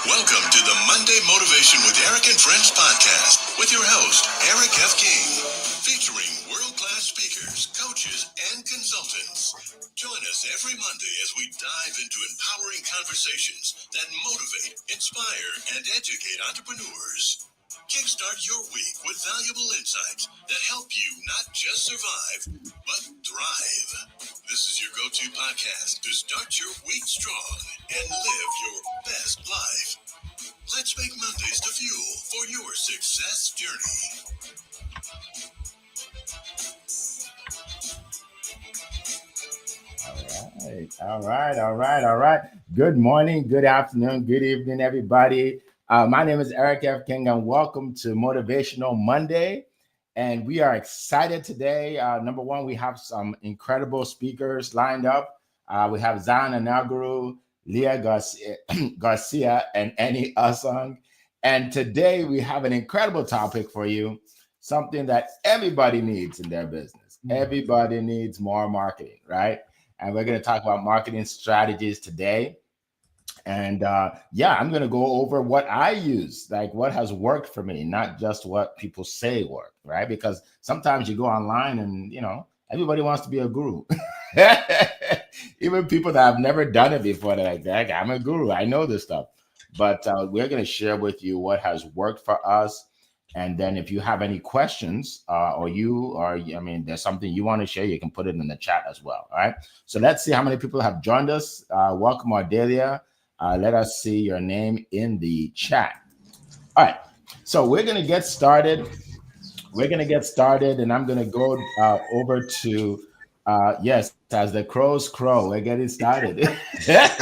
Welcome to the Monday Motivation with Eric and Friends podcast with your host, Eric F. King, featuring world-class speakers, coaches, and consultants. Join us every Monday as we dive into empowering conversations that motivate, inspire, and educate entrepreneurs. Kickstart your week with valuable insights that help you not just survive, but thrive. This is your go-to podcast to start your week strong and live your best life. Let's make Mondays the fuel for your success journey. All right. Good morning, good afternoon, good evening, everybody. My name is Eric F. King, and welcome to Motivational Monday. And we are excited today. Number one, we have some incredible speakers lined up. We have Zan Anaguru, Leah Garcia, and Annie Asang. And today we have an incredible topic for you, something that everybody needs in their business. Everybody needs more marketing, right? And we're going to talk about marketing strategies today. And I'm going to go over what I use, like what has worked for me, not just what people say work, right? Because sometimes you go online and, everybody wants to be a guru. Even people that have never done it before, they're like, I'm a guru. I know this stuff. But we're going to share with you what has worked for us. And then if you have any questions there's something you want to share, you can put it in the chat as well. All right. So let's see how many people have joined us. Welcome, Ardelia. Let us see your name in the chat. All right. So we're going to get started. And I'm going to go over to, as the crows crow, we're getting started. That's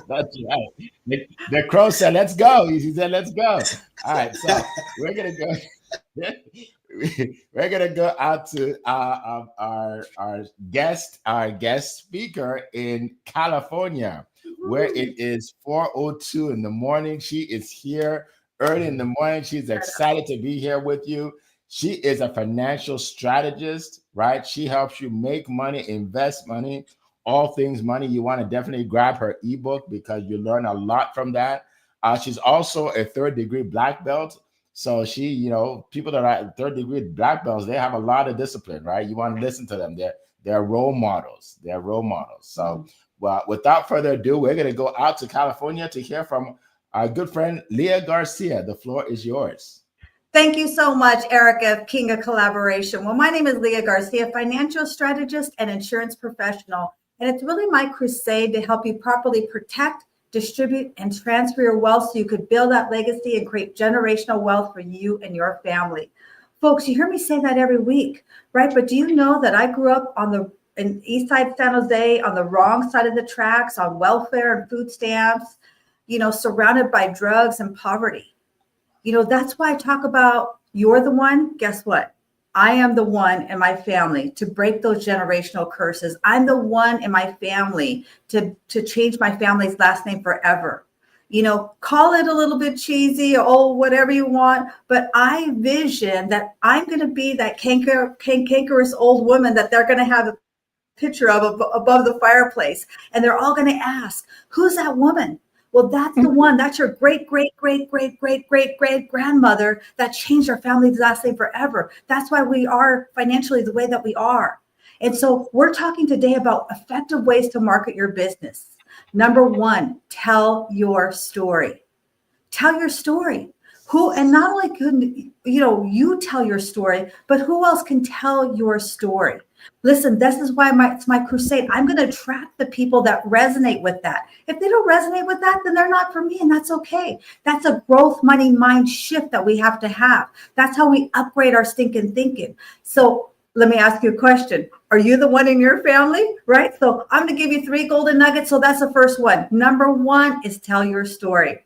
right. The crow said, let's go. He said, let's go. All right. So we're going to go. We're gonna go out to our guest speaker in California, where it is 4:02 in the morning. She is here early in the morning. She's excited to be here with you. She is a financial strategist, right? She helps you make money, invest money, all things money. You want to definitely grab her ebook because you learn a lot from that. She's also a third-degree black belt. So she, people that are third-degree black belts, they have a lot of discipline, right? You want to listen to them. They're role models. So, well, without further ado, we're going to go out to California to hear from our good friend Leah Garcia. The floor is yours. Thank you so much, Erica, King of Collaboration. Well, my name is Leah Garcia, financial strategist and insurance professional. And it's really my crusade to help you properly protect, distribute, and transfer your wealth so you could build that legacy and create generational wealth for you and your family. Folks, you hear me say that every week, right? But do you know that I grew up in East Side San Jose on the wrong side of the tracks, on welfare and food stamps, surrounded by drugs and poverty? That's why I talk about you're the one. Guess what? I am the one in my family to break those generational curses. I'm the one in my family to change my family's last name forever. Call it a little bit cheesy or whatever you want, but I vision that I'm going to be that cankerous old woman that they're going to have a picture of above the fireplace. And they're all going to ask, who's that woman? Well, that's the one. That's your great grandmother that changed our family's last name forever. That's why we are financially the way that we are. And so we're talking today about effective ways to market your business. Number one, tell your story. Tell your story. And not only can you tell your story, but who else can tell your story? Listen, this is why it's my crusade. I'm going to attract the people that resonate with that. If they don't resonate with that, then they're not for me, and that's okay. That's a growth money mind shift that we have to have. That's how we upgrade our stinking thinking. So let me ask you a question. Are you the one in your family, right? So I'm going to give you 3 golden nuggets. So that's the first one. Number 1 is tell your story.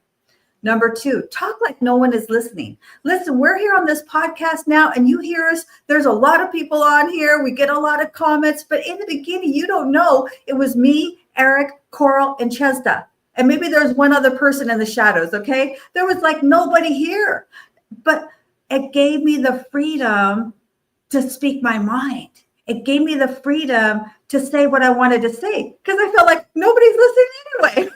Number 2, talk like no one is listening. Listen, we're here on this podcast now and you hear us. There's a lot of people on here. We get a lot of comments, but in the beginning, you don't know it was me, Eric, Coral, and Chesda. And maybe there's one other person in the shadows, okay? There was like nobody here, but it gave me the freedom to speak my mind. It gave me the freedom to say what I wanted to say because I felt like nobody's listening anyway.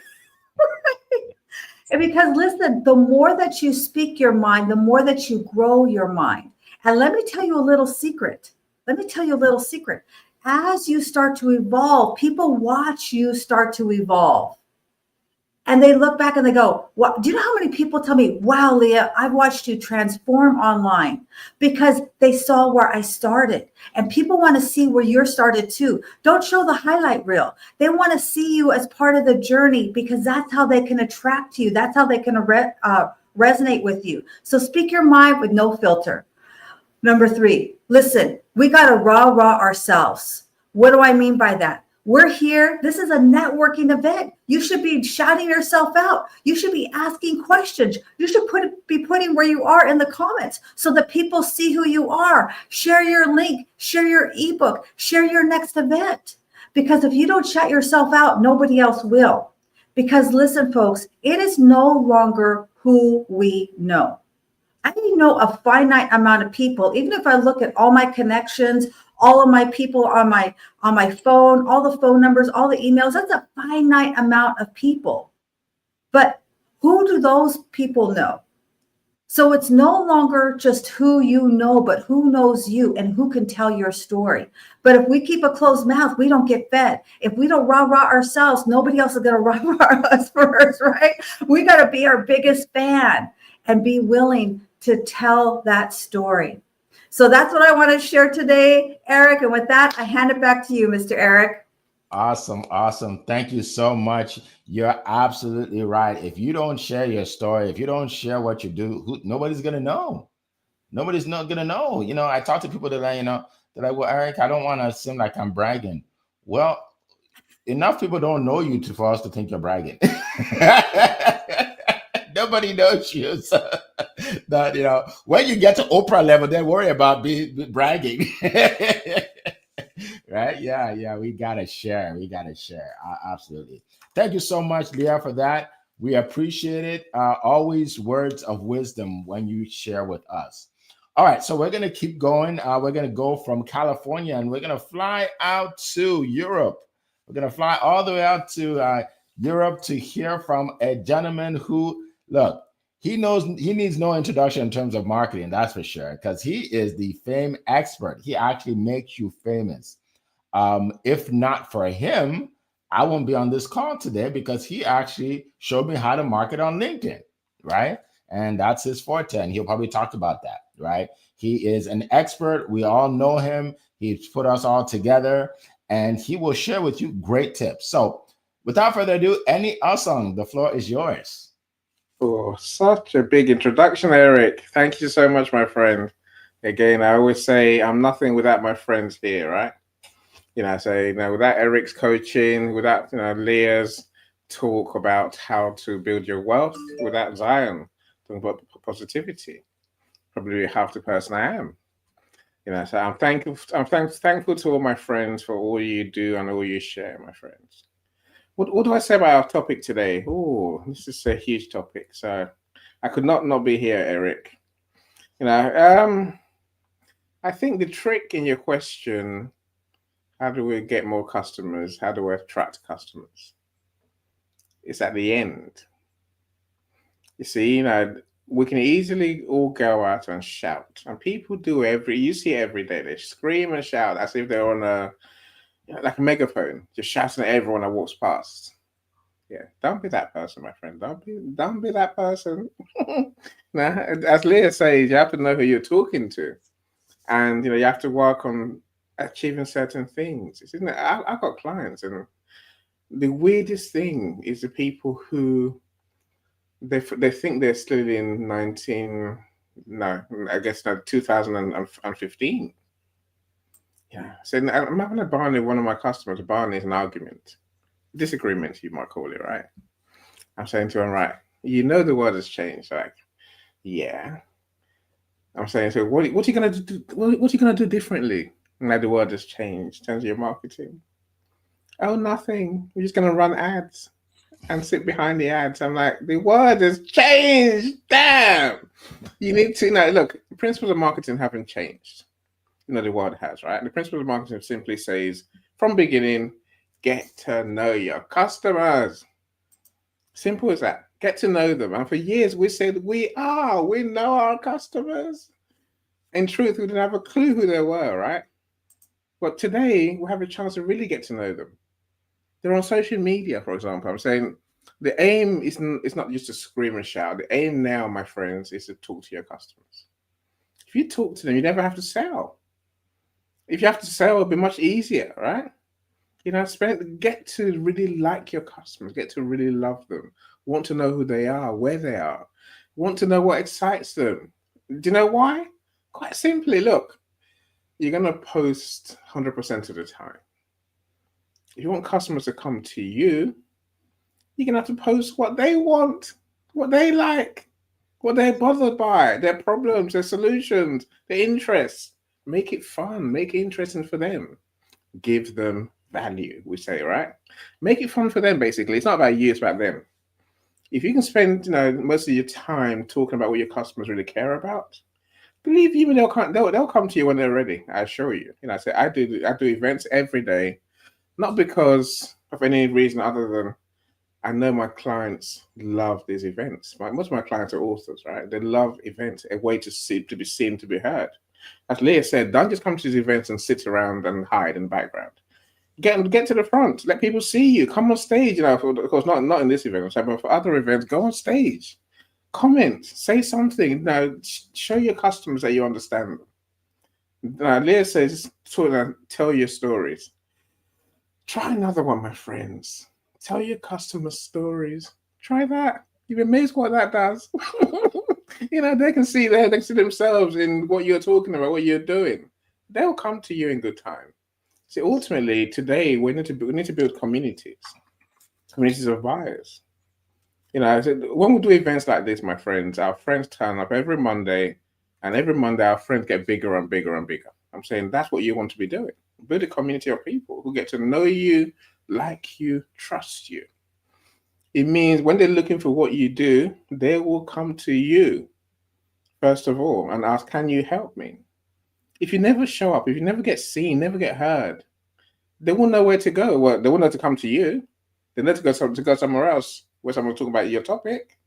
And because listen, the more that you speak your mind, the more that you grow your mind. And let me tell you a little secret. Let me tell you a little secret. As you start to evolve, people watch you start to evolve. And they look back and they go, "Wow, do you know how many people tell me, wow, Leah, I've watched you transform online," because they saw where I started. And people want to see where you're started too. Don't show the highlight reel. They want to see you as part of the journey because that's how they can attract you. That's how they can resonate with you. So speak your mind with no filter. Number 3, listen, we got to rah ourselves. What do I mean by that? We're here. This is a networking event. You should be shouting yourself out. You should be asking questions. You should be putting where you are in the comments so that people see who you are. Share your link, share your ebook, share your next event. Because if you don't shout yourself out, nobody else will. Because listen, folks, it is no longer who we know. I know a finite amount of people. Even if I look at all my connections, all of my people on my phone, all the phone numbers, all the emails, that's a finite amount of people. But who do those people know? So it's no longer just who you know, but who knows you and who can tell your story. But if we keep a closed mouth, we don't get fed. If we don't rah ourselves, nobody else is going to rah us first, right? We got to be our biggest fan and be willing to tell that story. So that's what I want to share today, Eric. And with that, I hand it back to you, Mr. Eric. Awesome. Awesome. Thank you so much. You're absolutely right. If you don't share your story, if you don't share what you do, nobody's going to know. Nobody's not going to know. I talk to people that they're like, well, Eric, I don't want to seem like I'm bragging. Well, enough people don't know you for us to think you're bragging. Nobody knows you. So that, when you get to Oprah level, then worry about bragging. Right? Yeah. We gotta share. Absolutely. Thank you so much, Leah, for that. We appreciate it. Always words of wisdom when you share with us. All right, so we're gonna keep going. We're gonna go from California and we're gonna fly out to Europe. We're gonna fly all the way out to Europe to hear from a gentleman who, look, he needs no introduction in terms of marketing, that's for sure, because he is the fame expert. He actually makes you famous. If not for him, I won't be on this call today because he actually showed me how to market on LinkedIn, right? And that's his forte, and he'll probably talk about that, right? He is an expert. We all know him. He's put us all together, and he will share with you great tips. So without further ado, Any Asong, the floor is yours. Oh, such a big introduction, Eric. Thank you so much, my friend. Again, I always say I'm nothing without my friends here, right? Without Eric's coaching, without, Leah's talk about how to build your wealth, without Zion talking about positivity, probably half the person I am. So I'm thankful. Thankful to all my friends for all you do and all you share, my friends. What do I say about our topic today? Oh, this is a huge topic. So I could not be here, Eric. I think the trick in your question, how do we get more customers? How do we attract customers? It's at the end. You see, we can easily all go out and shout. And people do you see every day. They scream and shout as if they're on like a megaphone, just shouting at everyone that walks past. Yeah, don't be that person, my friend. Don't be that person. Now, as Leah says, you have to know who you're talking to. And you have to work on achieving certain things. Isn't it? I've got clients, and the weirdest thing is the people who they think they're still in 2015. Yeah. So I'm having a Barney, one of my customers. Barney is an argument, disagreement, you might call it, right? I'm saying to him, right, the world has changed. Like, yeah. I'm saying, so what are you gonna do? What are you gonna do differently? Now the world has changed in terms of your marketing. Oh, nothing. We're just gonna run ads and sit behind the ads. I'm like, the world has changed. Damn. You need to look, the principles of marketing haven't changed. The world has, right? The principles of marketing simply says, from beginning, get to know your customers. Simple as that. Get to know them. And for years, we said, we know our customers. In truth, we didn't have a clue who they were, right? But today, we have a chance to really get to know them. They're on social media, for example. I'm saying the aim is not just to scream and shout. The aim now, my friends, is to talk to your customers. If you talk to them, you never have to sell. If you have to sell, it'll be much easier, right? Get to really like your customers, get to really love them, want to know who they are, where they are, want to know what excites them. Do you know why? Quite simply, look, you're going to post 100% of the time. If you want customers to come to you, you're going to have to post what they want, what they like, what they're bothered by, their problems, their solutions, their interests. Make it fun, make it interesting for them. Give them value, we say, right? Make it fun for them, basically. It's not about you, it's about them. If you can spend, most of your time talking about what your customers really care about, believe you me, they'll come to you when they're ready. I assure you. I do events every day, not because of any reason other than I know my clients love these events. Most of my clients are authors, right? They love events, a way to be seen, to be heard. As Leah said, don't just come to these events and sit around and hide in the background. Get to the front. Let people see you. Come on stage. Of course, not in this event, but for other events, go on stage. Comment. Say something. Show your customers that you understand them. Leah says, tell your stories. Try another one, my friends. Tell your customers stories. Try that. You'd be amazed what that does. They can see themselves in what you're talking about, what you're doing. They'll come to you in good time. See, ultimately, today we need to build communities of buyers. When we do events like this, my friends, our friends turn up every Monday, and every Monday our friends get bigger and bigger and bigger. I'm saying that's what you want to be doing. Build a community of people who get to know you, like you, trust you. It means when they're looking for what you do, they will come to you first of all and ask, can you help me? If you never show up, if you never get seen, never get heard, they won't know where to go. Well, they won't know to come to you. They know to go somewhere else where someone's talking about your topic.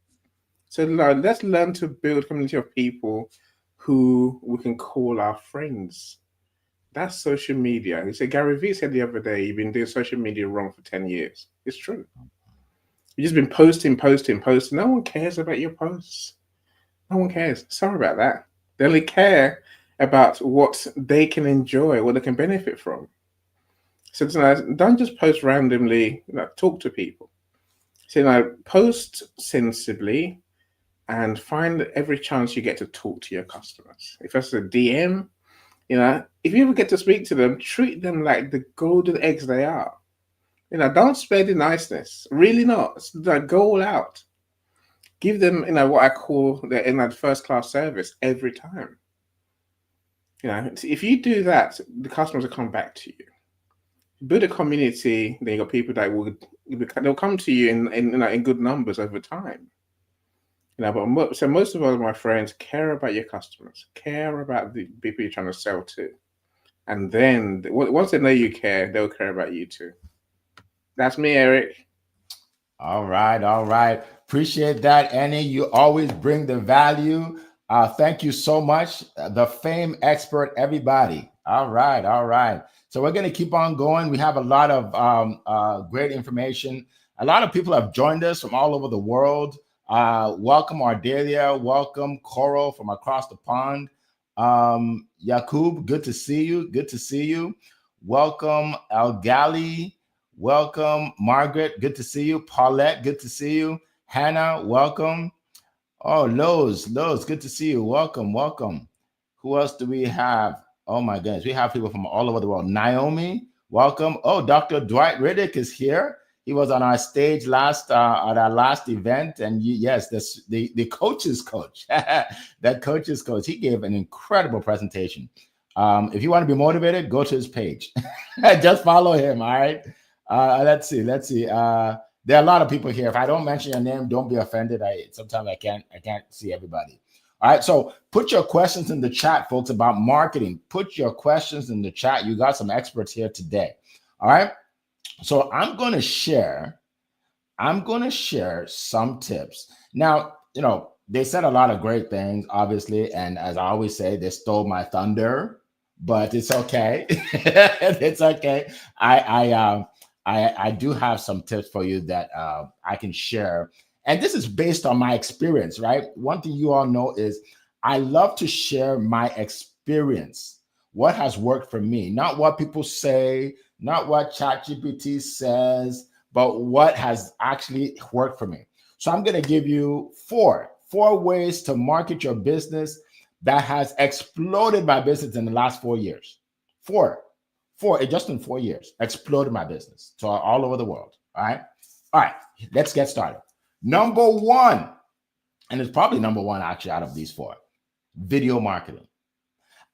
So let's learn to build a community of people who we can call our friends. That's social media. You say Gary Vee said the other day, you've been doing social media wrong for 10 years. It's true. You've just been posting. No one cares about your posts. No one cares. Sorry about that. They only care about what they can enjoy, what they can benefit from. So don't just post randomly. Talk to people. So post sensibly and find every chance you get to talk to your customers. If that's a DM, if you ever get to speak to them, treat them like the golden eggs they are. Don't spare the niceness. Really not. Go all out. Give them, what I call the first class service every time. If you do that, the customers will come back to you. Build a community. Then you got people that they'll come to you in good numbers over time. But most of all, my friends, care about your customers, care about the people you're trying to sell to, and then once they know you care, they'll care about you too. That's me, Eric. All right. Appreciate that, Annie. You always bring the value. Thank you so much. The fame expert, everybody. All right. So we're going to keep on going. We have a lot of great information. A lot of people have joined us from all over the world. Welcome, Ardelia. Welcome, Coral from across the pond. Yakub, good to see you. Welcome, El Gali. Welcome, Margaret. Good to see you. Paulette, good to see you. Hannah, welcome. Oh, Lowe's, good to see you. Welcome. Who else do we have? Oh my goodness, we have people from all over the world. Naomi, welcome. Oh, Dr. Dwight Riddick is here. He was on our stage at our last event, and yes, the coach's coach, that coach's coach. He gave an incredible presentation. If you want to be motivated, go to his page. Just follow him. All right. Let's see. There are a lot of people here. If I don't mention your name, don't be offended. Sometimes I can't see everybody. All right. So put your questions in the chat, folks, about marketing. Put your questions in the chat. You got some experts here today. All right. So I'm going to share I'm going to share some tips. Now, they said a lot of great things, obviously. And as I always say, they stole my thunder, but it's okay. It's okay. I do have some tips for you that I can share. And this is based on my experience, right? One thing you all know is I love to share my experience, what has worked for me, not what people say, not what ChatGPT says, but what has actually worked for me. So I'm going to give you four ways to market your business that has exploded my business in the last 4 years. Just in 4 years, exploded my business to all over the world. All right, let's get started. Number one, and it's probably number one actually out of these four, video marketing.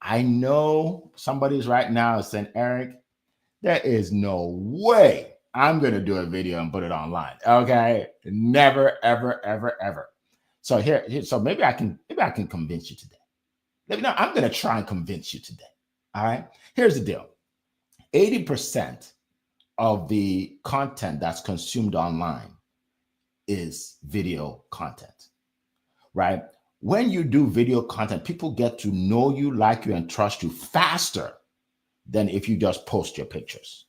I know somebody's right now saying, Eric, there is no way I'm going to do a video and put it online. Okay. Never, ever, ever, ever. So so maybe I can convince you today. I'm going to try and convince you today. All right. Here's the deal. 80% of the content that's consumed online is video content, right? When you do video content, people get to know you, like you, and trust you faster than if you just post your pictures.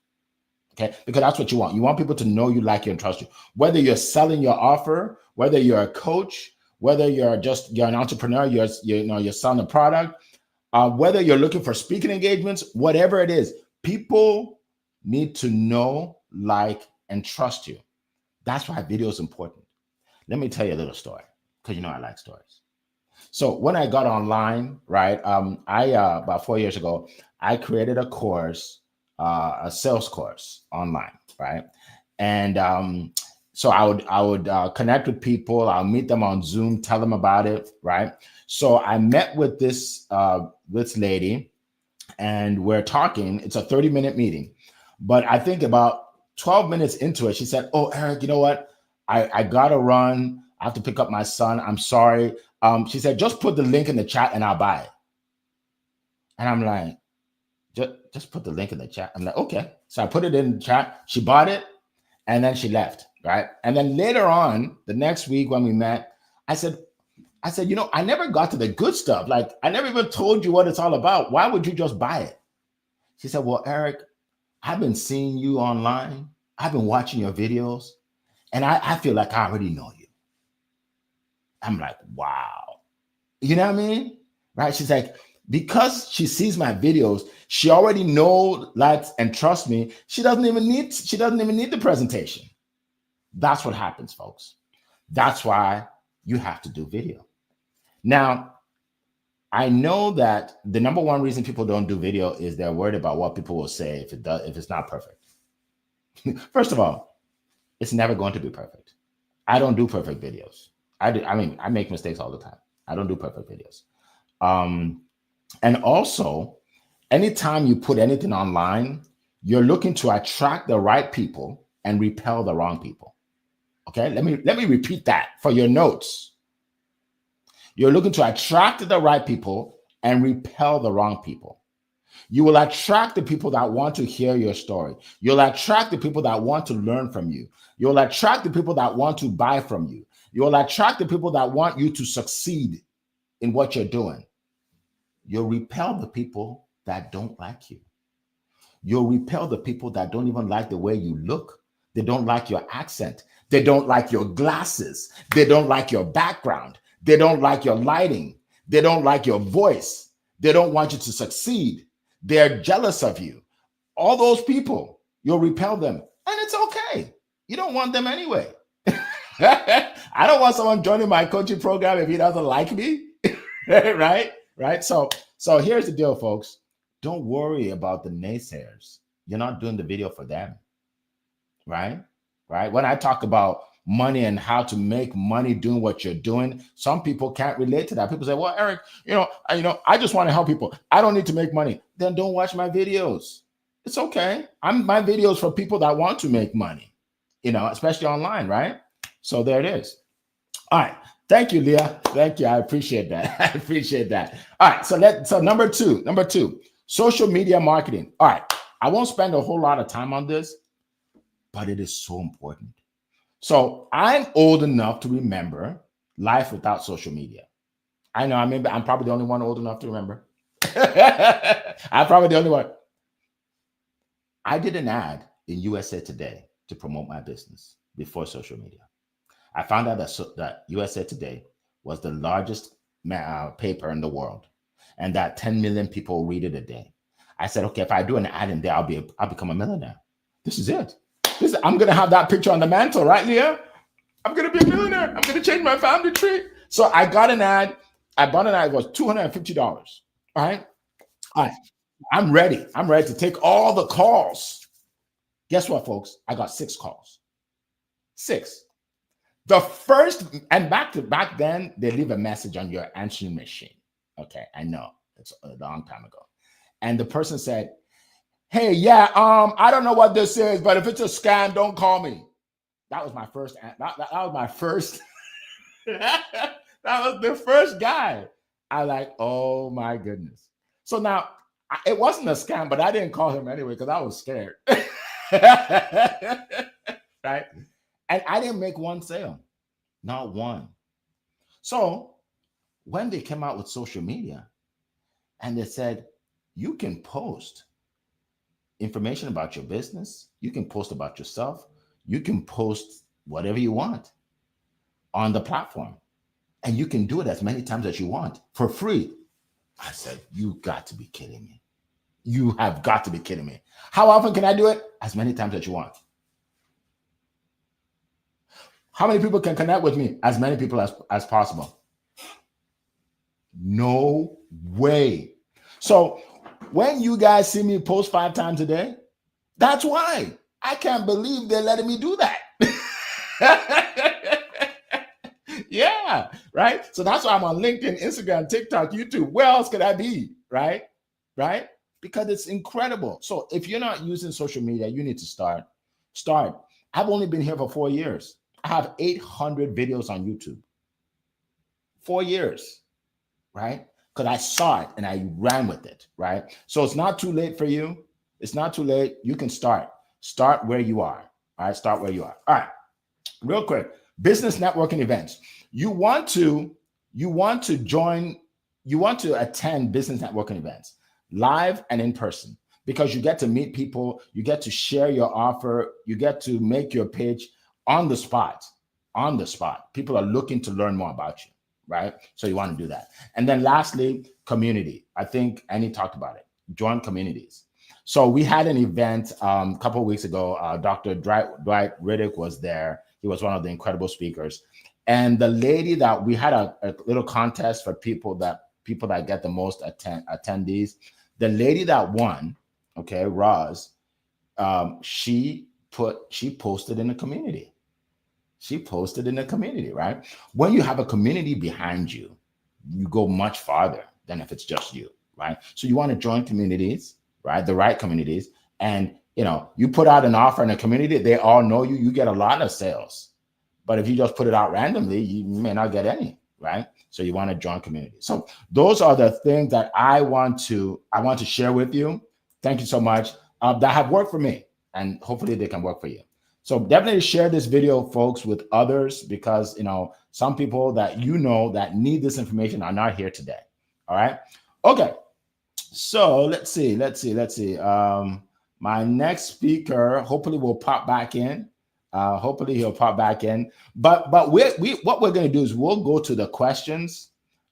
Okay, because that's what you want. You want people to know you, like you, and trust you. Whether you're selling your offer, whether you're a coach, whether you're an entrepreneur, you're selling a product, whether you're looking for speaking engagements, whatever it is, people need to know, like, and trust you. That's why video is important. Let me tell you a little story, because I like stories. So when I got online, right, I about 4 years ago, I created a course, a sales course online, right, and so I would connect with people. I'll meet them on Zoom, tell them about it, right. So I met with this lady, and we're talking. It's a 30-minute meeting, but I think about 12 minutes into it, she said, "Oh, Eric, you know what? I gotta run. I have to pick up my son. I'm sorry." She said, "Just put the link in the chat and I'll buy it." And I'm like, just put the link in the chat. I'm like, okay. So I put it in the chat. She bought it and then she left, right? And then later on, the next week when we met, I said, I never got to the good stuff. Like, I never even told you what it's all about. Why would you just buy it? She said, "Well, Eric, I've been seeing you online. I've been watching your videos, and I feel like I already know you." I'm like, wow. You know what I mean? Right? She's like, because she sees my videos, she already knows, likes, and trusts me. She doesn't even need the presentation. That's what happens, folks. That's why you have to do video. Now, I know that the number one reason people don't do video is they're worried about what people will say if it's not perfect. First of all, it's never going to be perfect. I don't do perfect videos. I make mistakes all the time. I don't do perfect videos. And also, anytime you put anything online, you're looking to attract the right people and repel the wrong people. Okay, let me repeat that for your notes. You're looking to attract the right people and repel the wrong people. You will attract the people that want to hear your story. You'll attract the people that want to learn from you. You'll attract the people that want to buy from you. You'll attract the people that want you to succeed in what you're doing. You'll repel the people that don't like you. You'll repel the people that don't even like the way you look. They don't like your accent. They don't like your glasses. They don't like your background. They don't like your lighting. They don't like your voice. They don't want you to succeed. They're jealous of you. All those people, you'll repel them. And it's okay. You don't want them anyway. I don't want someone joining my coaching program if he doesn't like me. Right? So here's the deal, folks. Don't worry about the naysayers. You're not doing the video for them. Right? When I talk about money and how to make money doing what you're doing, some people can't relate to that. People say, "Well, Eric, I just want to help people. I don't need to make money." Then don't watch my videos. It's okay. My videos for people that want to make money, especially online, right? So there it is. All right. Thank you, Leah. Thank you. I appreciate that. All right. So number two, social media marketing. All right. I won't spend a whole lot of time on this, but it is so important. So I'm old enough to remember life without social media. I know, I'm probably the only one old enough to remember. I'm probably the only one. I did an ad in USA Today to promote my business before social media. I found out that USA Today was the largest paper in the world, and that 10 million people read it a day. I said, okay, if I do an ad in there, I'll become a millionaire. This is it. I'm gonna have that picture on the mantle, right, Leah? I'm gonna be a millionaire. I'm gonna change my family tree. So I got an ad. I bought an ad. It was $250. All right. All right. I'm ready. I'm ready to take all the calls. Guess what, folks? I got 6 calls. 6. The first, and back then, they leave a message on your answering machine. Okay, I know it's a long time ago. And the person said, "Hey, yeah, I don't know what this is, but if it's a scam, don't call me." That was my first. That was my first. That was the first guy. I like, oh my goodness. So now it wasn't a scam, but I didn't call him anyway because I was scared. Right? And I didn't make one sale, not one. So when they came out with social media and they said, you can post information about your business, you can post about yourself, you can post whatever you want on the platform, and you can do it as many times as you want for free. I said, you got to be kidding me. You have got to be kidding me. How often can I do it? As many times as you want. How many people can connect with me? As many people as possible. No way. So when you guys see me post 5 times a day, that's why. I can't believe they're letting me do that. Yeah, right? So that's why I'm on LinkedIn, Instagram, TikTok, YouTube. Where else could I be? Right? Right? Because it's incredible. So if you're not using social media, you need to start. I've only been here for 4 years. I have 800 videos on YouTube. 4 years, right? Because I saw it and I ran with it, right? So it's not too late for you. It's not too late. You can start. Start where you are. All right, start where you are. All right, real quick. Business networking events. You want to attend business networking events, live and in person, because you get to meet people, you get to share your offer, you get to make your pitch on the spot. On the spot. People are looking to learn more about you, right? So you want to do that. And then lastly, community. I think Annie talked about it. Join communities. So we had an event a couple of weeks ago. Dr. Dwight Riddick was there. He was one of the incredible speakers. And the lady that we had a little contest for people that get the most attendees. The lady that won, okay, Roz, she posted in the community. She posted in the community, right? When you have a community behind you, you go much farther than if it's just you, right? So you want to join communities, right? The right communities. And, you put out an offer in a community, they all know you, you get a lot of sales. But if you just put it out randomly, you may not get any, right? So you want to join community. So those are the things that I want to share with you. Thank you so much. That have worked for me, and hopefully they can work for you. So definitely share this video, folks, with others, because some people that that need this information are not here today. All right. Okay. So let's see. My next speaker hopefully will pop back in. Hopefully he'll pop back in. But what we're going to do is we'll go to the questions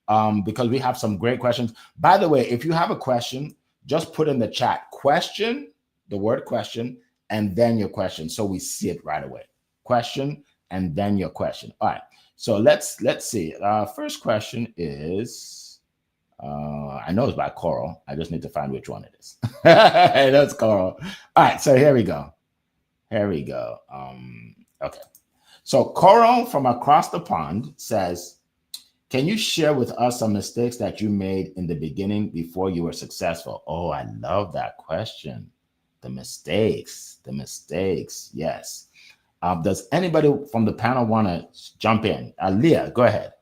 because we have some great questions. By the way, if you have a question, just put in the chat question, the word question, and then your question, so we see it right away. Question and then your question. All right. So let's see. First question is. I know it's by Coral. I just need to find which one it is. That's Coral. All right, so here we go. Okay. So Coral from across the pond says, can you share with us some mistakes that you made in the beginning before you were successful? Oh, I love that question. The mistakes. Yes. Does anybody from the panel want to jump in? Leah, go ahead.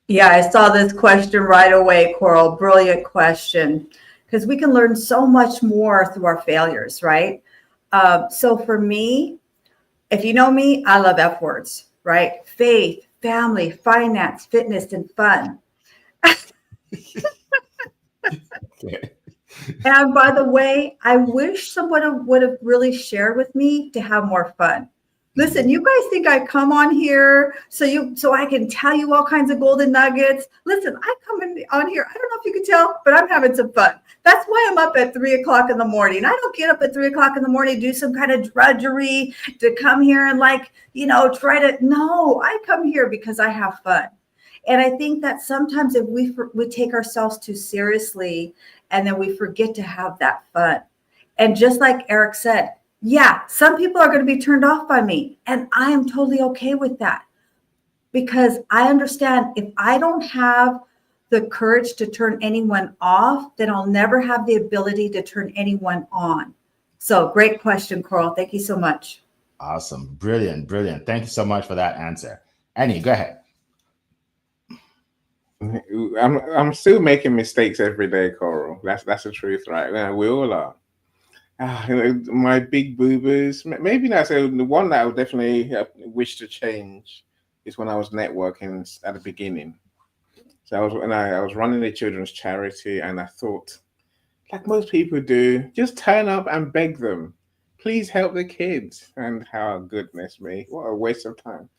Yeah, I saw this question right away, Coral. Brilliant question, because we can learn so much more through our failures, right? So for me, If you know me, I love F words, right? Faith, family, finance, fitness, and fun. Okay. And by the way, I wish someone would have really shared with me to have more fun. Listen, you guys think I come on here so I can tell you all kinds of golden nuggets. Listen, I come on here. I don't know if you can tell, but I'm having some fun. That's why I'm up at 3 o'clock in the morning. I don't get up at 3 o'clock in the morning to do some kind of drudgery to come here and try to. No, I come here because I have fun. And I think that sometimes if we take ourselves too seriously, and then we forget to have that fun. And just like Eric said, yeah, some people are going to be turned off by me, and I am totally okay with that, because I understand if I don't have the courage to turn anyone off, then I'll never have the ability to turn anyone on. So great question, Coral. Thank you so much. Awesome. Brilliant. Brilliant. Thank you so much for that answer. Annie, go ahead. I'm still making mistakes every day, Coral. That's the truth, right? Yeah, we all are. My big boo-boos. Maybe that's the one that I would definitely wish to change is when I was networking at the beginning. So I was running a children's charity, and I thought, like most people do, just turn up and beg them, please help the kids. And how goodness me, what a waste of time.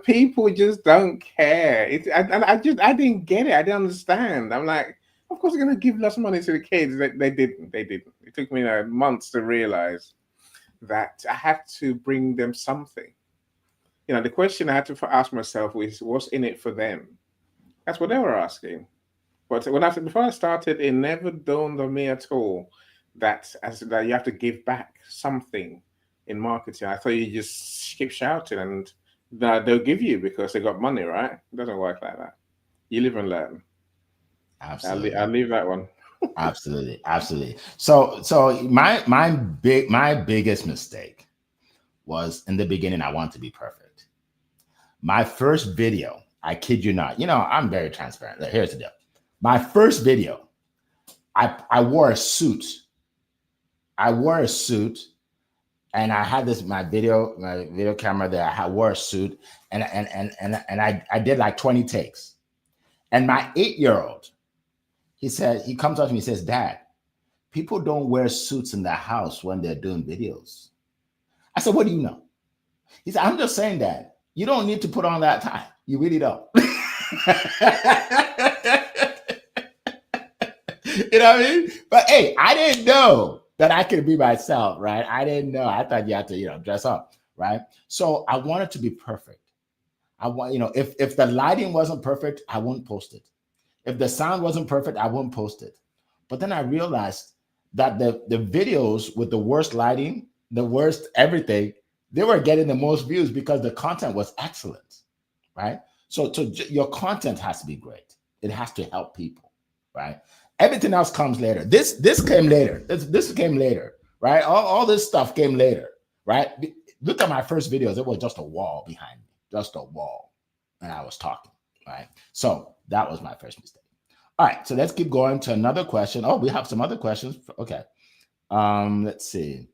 People just don't care. I didn't get it. I didn't understand. I'm like, of course they're gonna give lots of money to the kids. They didn't. They didn't. It took me months to realize that I had to bring them something. The question I had to ask myself was, what's in it for them? That's what they were asking. But before I started, it never dawned on me at all that you have to give back something in marketing. I thought you just keep shouting and they'll give you because they got money, right? It doesn't work like that. You live and learn. Absolutely. I'll leave that one. Absolutely. Absolutely. So my biggest mistake was in the beginning, I want to be perfect. My first video, I kid you not, I'm very transparent. Here's the deal. My first video, I wore a suit. I wore a suit, and I had my video camera there. I wore a suit, and I did like 20 takes. And my 8-year-old, he comes up to me, he says, Dad, people don't wear suits in the house when they're doing videos. I said, what do you know? He said, I'm just saying, Dad, you don't need to put on that tie. You really don't. You know what I mean? But hey, I didn't know that I could be myself, right? I didn't know. I thought you had to, dress up, right? So I wanted to be perfect. I want, if the lighting wasn't perfect, I wouldn't post it. If the sound wasn't perfect, I wouldn't post it. But then I realized that the videos with the worst lighting, the worst everything, they were getting the most views because the content was excellent, right? So your content has to be great. It has to help people, right? Everything else comes later. This came later. This came later, right? All this stuff came later, right? Look at my first videos. It was just a wall behind me, just a wall, and I was talking, right? So that was my first mistake. All right, so let's keep going to another question. Oh, we have some other questions. Okay, let's see.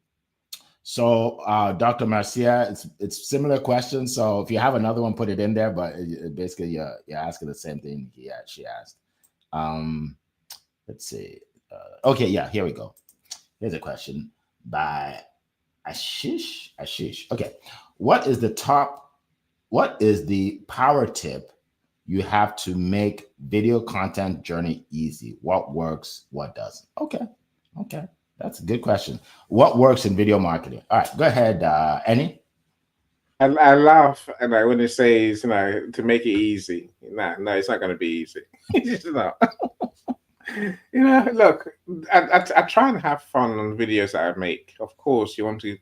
So, Dr. Marcia, it's similar questions. So if you have another one, put it in there. But basically, you're asking the same thing she asked. Let's see. Okay, yeah, here we go. Here's a question by Ashish. Okay, what is the power tip you have to make video content journey easy? What works? What doesn't? Okay. That's a good question. What works in video marketing? All right, go ahead, Annie. I laugh when it says, to make it easy. No, it's not going to be easy. It's just not. Look, I try and have fun on videos that I make. Of course, you want to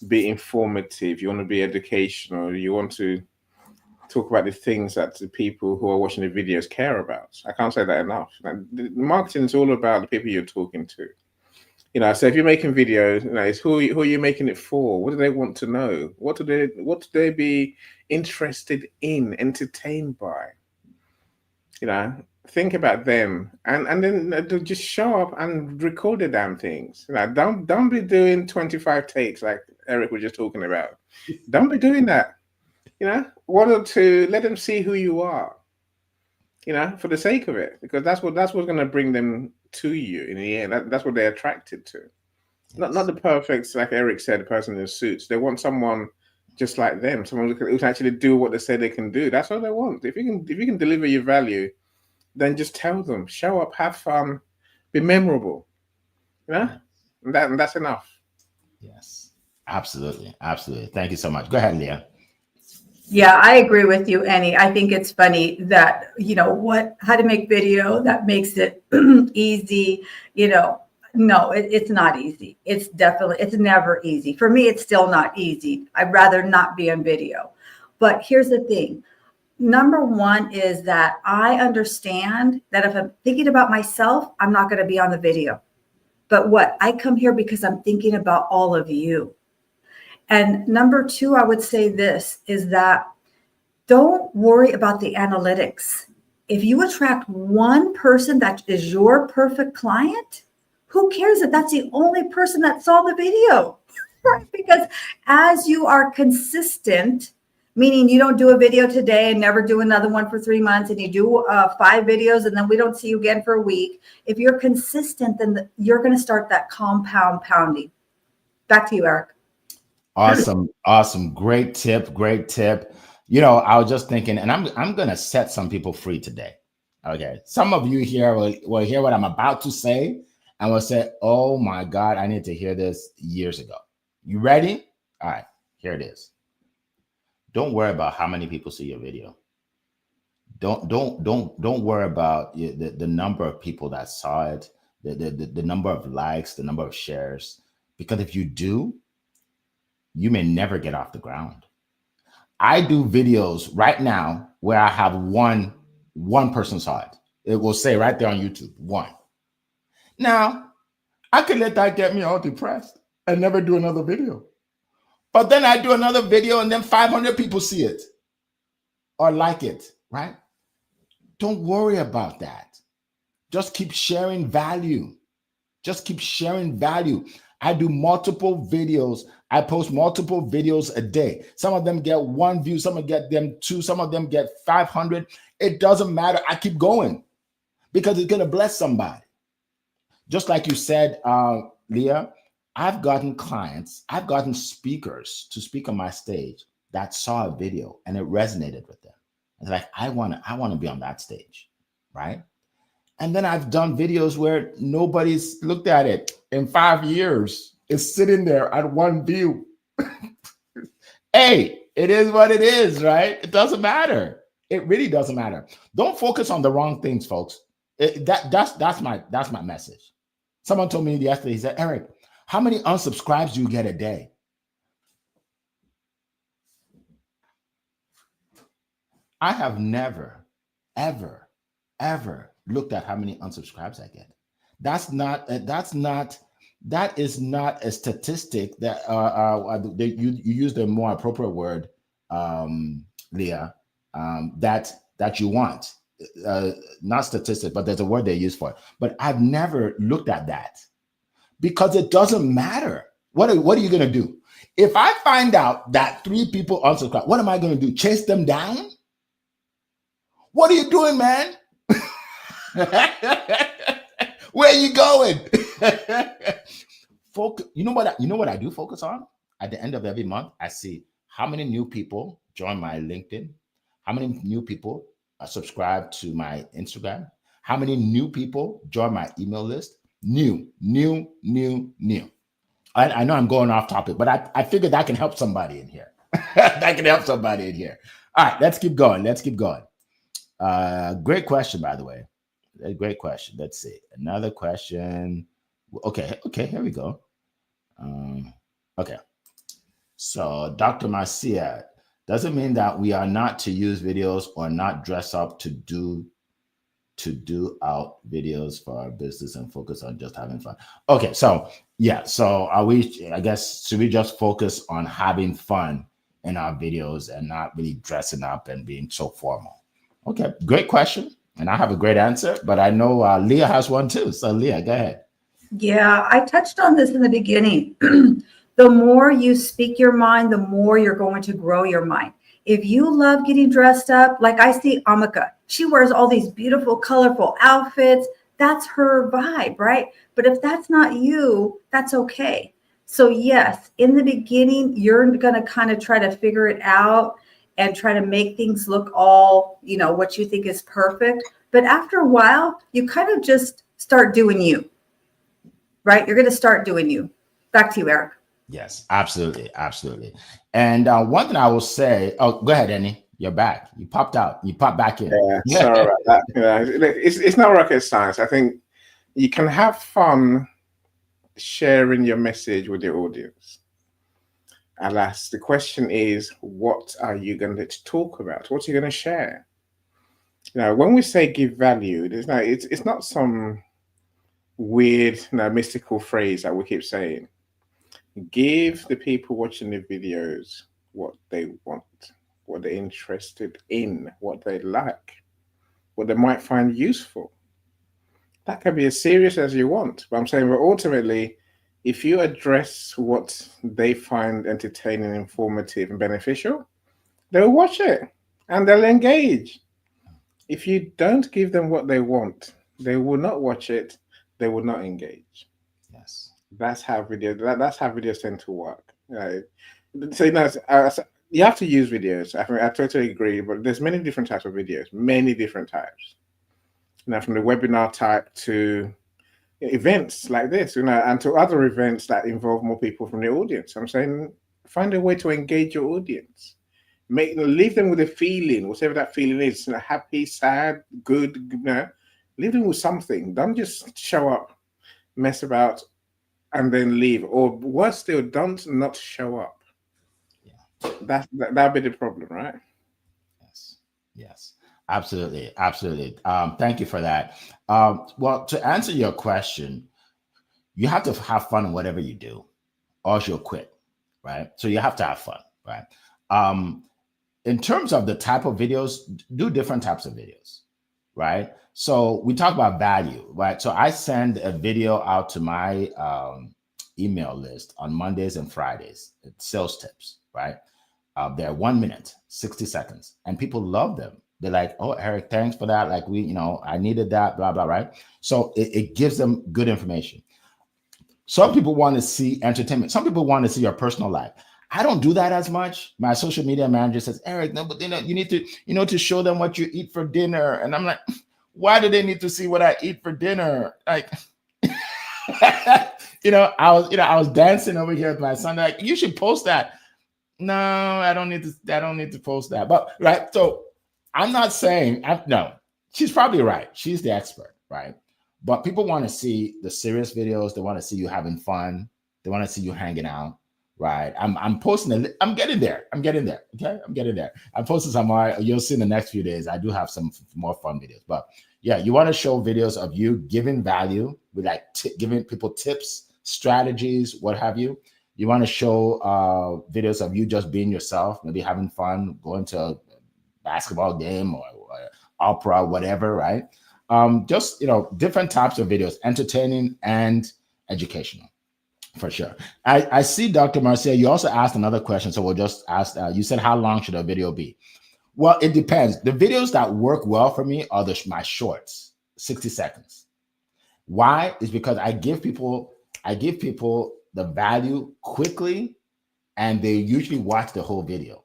be informative, you want to be educational, you want to talk about the things that the people who are watching the videos care about. I can't say that enough. The marketing is all about the people you're talking to. So if you're making videos, it's who are you making it for? What do they want to know? What do they be interested in, entertained by? think about them, and then just show up and record the damn things. Don't be doing 25 takes like Eric was just talking about. Don't be doing that. One or two, let them see who you are. For the sake of it, because that's what's going to bring them to you in the end. That's what they're attracted to. Yes. Not the perfects, like Eric said, the person in suits. They want someone just like them, someone who can actually do what they say they can do. That's all they want. If you can deliver your value, then just tell them, show up, have fun, be memorable. And that's enough. Yes, absolutely. Thank you so much. Go ahead, Leah. Yeah, I agree with you, Annie. I think it's funny that, how to make video that makes it easy, no, it's not easy. It's never easy. For me, it's still not easy. I'd rather not be on video. But here's the thing. Number one is that I understand that if I'm thinking about myself, I'm not going to be on the video. But I come here because I'm thinking about all of you. And number two, I would say this is that don't worry about the analytics. If you attract one person that is your perfect client, who cares if that's the only person that saw the video? Because as you are consistent, meaning you don't do a video today and never do another one for 3 months, and you do 5 videos and then we don't see you again for a week. If you're consistent, then you're going to start that compound pounding. Back to you, Eric. Awesome. Great tip. I was just thinking, and I'm going to set some people free today. Okay. Some of you here will hear what I'm about to say and will say, oh my God, I need to hear this years ago. You ready? All right, here it is. Don't worry about how many people see your video. Don't worry about the number of people that saw it, the number of likes, the number of shares, because if you do, you may never get off the ground. I do videos right now where I have one person saw it. It will say right there on YouTube, 1. Now, I could let that get me all depressed and never do another video. But then I do another video and then 500 people see it or like it, right? Don't worry about that. Just keep sharing value. I do multiple videos. I post multiple videos a day. Some of them get 1 view, some of them get them 2, some of them get 500. It doesn't matter. I keep going because it's going to bless somebody. Just like you said, Leah, I've gotten speakers to speak on my stage that saw a video and it resonated with them. It's like, I want to be on that stage, right? And then I've done videos where nobody's looked at it in 5 years. It's sitting there at 1 view. Hey, it is what it is, right? It doesn't matter. It really doesn't matter. Don't focus on the wrong things, folks. That's my message. Someone told me yesterday, he said, Eric, how many unsubscribes do you get a day? I have never, ever looked at how many unsubscribes I get. That is not a statistic that you use the more appropriate word, Leah, that you want. Not statistic, but there's a word they use for it. But I've never looked at that because it doesn't matter. What are you going to do? If I find out that 3 people unsubscribe, what am I going to do? Chase them down? What are you doing, man? Where are you going? You know what I do focus on? At the end of every month, I see how many new people join my LinkedIn, how many new people subscribe to my Instagram, how many new people join my email list. New. I know I'm going off topic, but I figured that can help somebody in here. All right, let's keep going. Great question, by the way. A great question. Let's see. Another question. Okay, here we go. Okay. So Dr. Marcia, does it mean that we are not to use videos or not dress up to do out videos for our business and focus on just having fun? Okay, so yeah, so should we just focus on having fun in our videos and not really dressing up and being so formal? Okay, great question. And I have a great answer, but I know Leah has one too. So Leah, go ahead. Yeah, I touched on this in the beginning. The more you speak your mind, the more you're going to grow your mind. If you love getting dressed up, like I see Amika, she wears all these beautiful, colorful outfits. That's her vibe, right? But if that's not you, that's okay. So, yes, in the beginning, you're going to kind of try to figure it out and try to make things look all, what you think is perfect. But after a while, you kind of just start doing you, right? You're going to start doing you. Back to you, Eric. Yes, absolutely, absolutely. And one thing I will say, oh, go ahead, Annie. You're back. You popped out. You popped back in. Yeah, sorry about that. It's not rocket science. I think you can have fun sharing your message with your audience. Alas, the question is, what are you going to talk about? What are you going to share? When we say give value, it's not some weird, mystical phrase that we keep saying. Give the people watching the videos what they want, what they're interested in, what they like, what they might find useful. That can be as serious as you want. But I'm saying, but ultimately, if you address what they find entertaining, informative, and beneficial, they'll watch it and they'll engage. If you don't give them what they want, they will not watch it, they will not engage. Yes. That's how that's how videos tend to work. So you have to use videos. I totally agree, but there's many different types of videos, many different types. From the webinar type to events like this, and to other events that involve more people from the audience. I'm saying find a way to engage your audience. Leave them with a feeling, whatever that feeling is, happy, sad, good, leave them with something. Don't just show up, mess about, and then leave. Or worse still, don't not show up. Yeah. That'd be the problem, right? Yes. Yes. Absolutely. Absolutely. Thank you for that. Well, to answer your question, you have to have fun in whatever you do, or else you'll quit, right? So you have to have fun, right? In terms of the type of videos, do different types of videos, right? So we talk about value, right? So I send a video out to my email list on Mondays and Fridays. It's sales tips, right? They're 1 minute, 60 seconds, and people love them. They're like, "Oh, Eric, thanks for that. Like I needed that, blah, blah," right? So it gives them good information. Some people want to see entertainment. Some people want to see your personal life. I don't do that as much. My social media manager says, "Eric, no, but you need to show them what you eat for dinner." And I'm like, why do they need to see what I eat for dinner? Like, I was dancing over here with my son. Like, you should post that. No, I don't need to. I don't need to post that. But right, so I'm not saying no. She's probably right. She's the expert, right? But people want to see the serious videos. They want to see you having fun. They want to see you hanging out, right? I'm posting. I'm getting there. I'm getting there. Okay, I'm getting there. I'm posting some more. You'll see in the next few days. I do have some more fun videos. But yeah, you want to show videos of you giving value with like giving people tips, strategies, what have you. You want to show videos of you just being yourself, maybe having fun, going to a basketball game or opera, whatever, right? Just different types of videos, entertaining and educational, for sure. I see, Dr. Marcia, you also asked another question, so we'll just ask. You said, how long should a video be? Well, it depends. The videos that work well for me are my shorts, 60 seconds. Why? Is because I give people the value quickly, and they usually watch the whole video.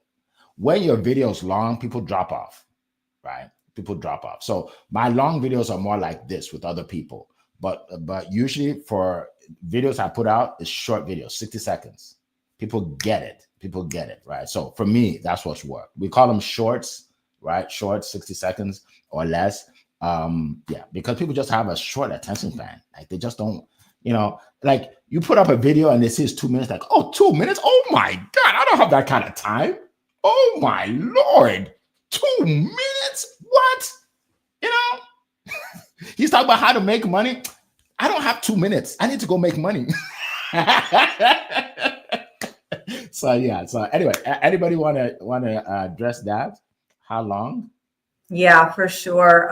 When your video is long, people drop off, right? People drop off. So my long videos are more like this with other people, but usually for videos I put out, it's short videos, 60 seconds. People get it, right? So for me, that's what's worked. We call them shorts, right? Shorts, 60 seconds or less. Yeah, because people just have a short attention span. Like they just don't, like you put up a video and it says 2 minutes, like, oh, 2 minutes? Oh my God, I don't have that kind of time. Oh my Lord, 2 minutes? What? He's talking about how to make money. I don't have 2 minutes. I need to go make money. So yeah. So anyway, anybody want to address that? How long? Yeah, for sure.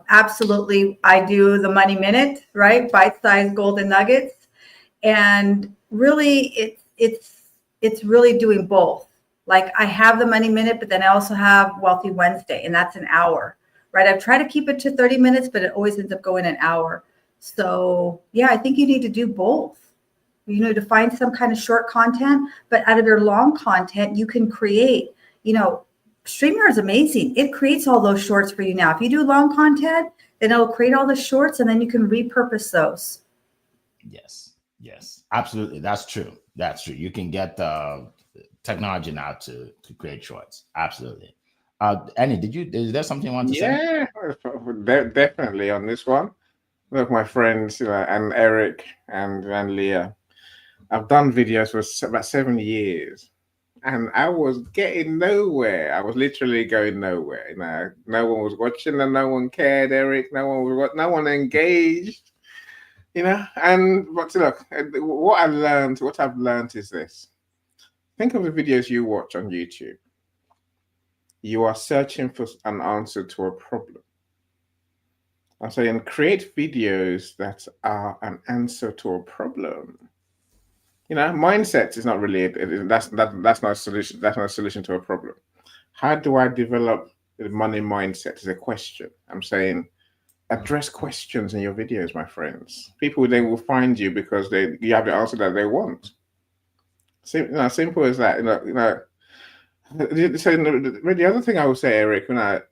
Absolutely. I do the money minute, right? Bite-sized golden nuggets. And really it's really doing both. Like I have the money minute, but then I also have Wealthy Wednesday, and that's an hour, right? I've tried to keep it to 30 minutes, but it always ends up going an hour. So yeah, I think you need to do both. You know, to find some kind of short content, but out of your long content, you can create, you know, StreamYard is amazing. It creates all those shorts for you now. If you do long content, then it'll create all the shorts and then you can repurpose those. Yes, yes, absolutely. That's true. That's true. You can get the technology now to create shorts. Absolutely. Annie, is there something you want to say? Yeah, definitely on this one. Look, my friends, and Eric and Leah, I've done videos for about 7 years, and I was getting nowhere. I was literally going nowhere. No one was watching, and no one cared. Eric, no one engaged. And but look, what I've learned is this: think of the videos you watch on YouTube. You are searching for an answer to a problem. I'm saying create videos that are an answer to a problem. Mindset is not really that's not a solution. That's not a solution to a problem. How do I develop the money mindset? Is a question. I'm saying address questions in your videos, my friends. People then will find you because you have the answer that they want. Simple as that. So the other thing I would say, Eric,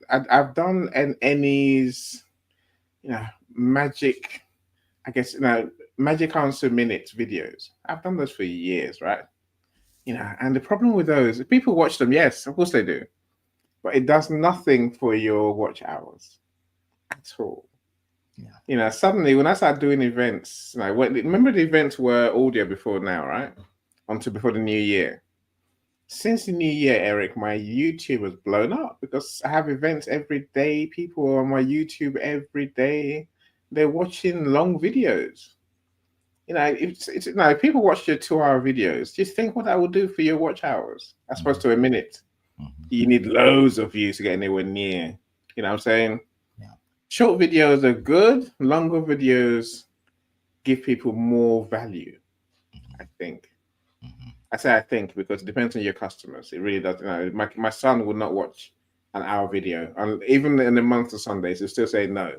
I've done any's magic, I guess, magic answer minute videos. I've done those for years, right? And the problem with those, people watch them, yes, of course they do, but it does nothing for your watch hours at all. Yeah. Suddenly when I started doing events, remember the events were audio before now, right? Until before the new year. Since the new year, Eric, my YouTube has blown up because I have events every day. People are on my YouTube every day. They're watching long videos. If people watch your 2 hour videos, just think what that will do for your watch hours as opposed to a minute. Mhm. You need loads of views to get anywhere near. You know what I'm saying? Yeah. Short videos are good. Longer videos give people more value, I think. Mhm. I say I think because it depends on your customers. It really does. My son would not watch an hour video, and even in the month of Sundays, he'll still say no.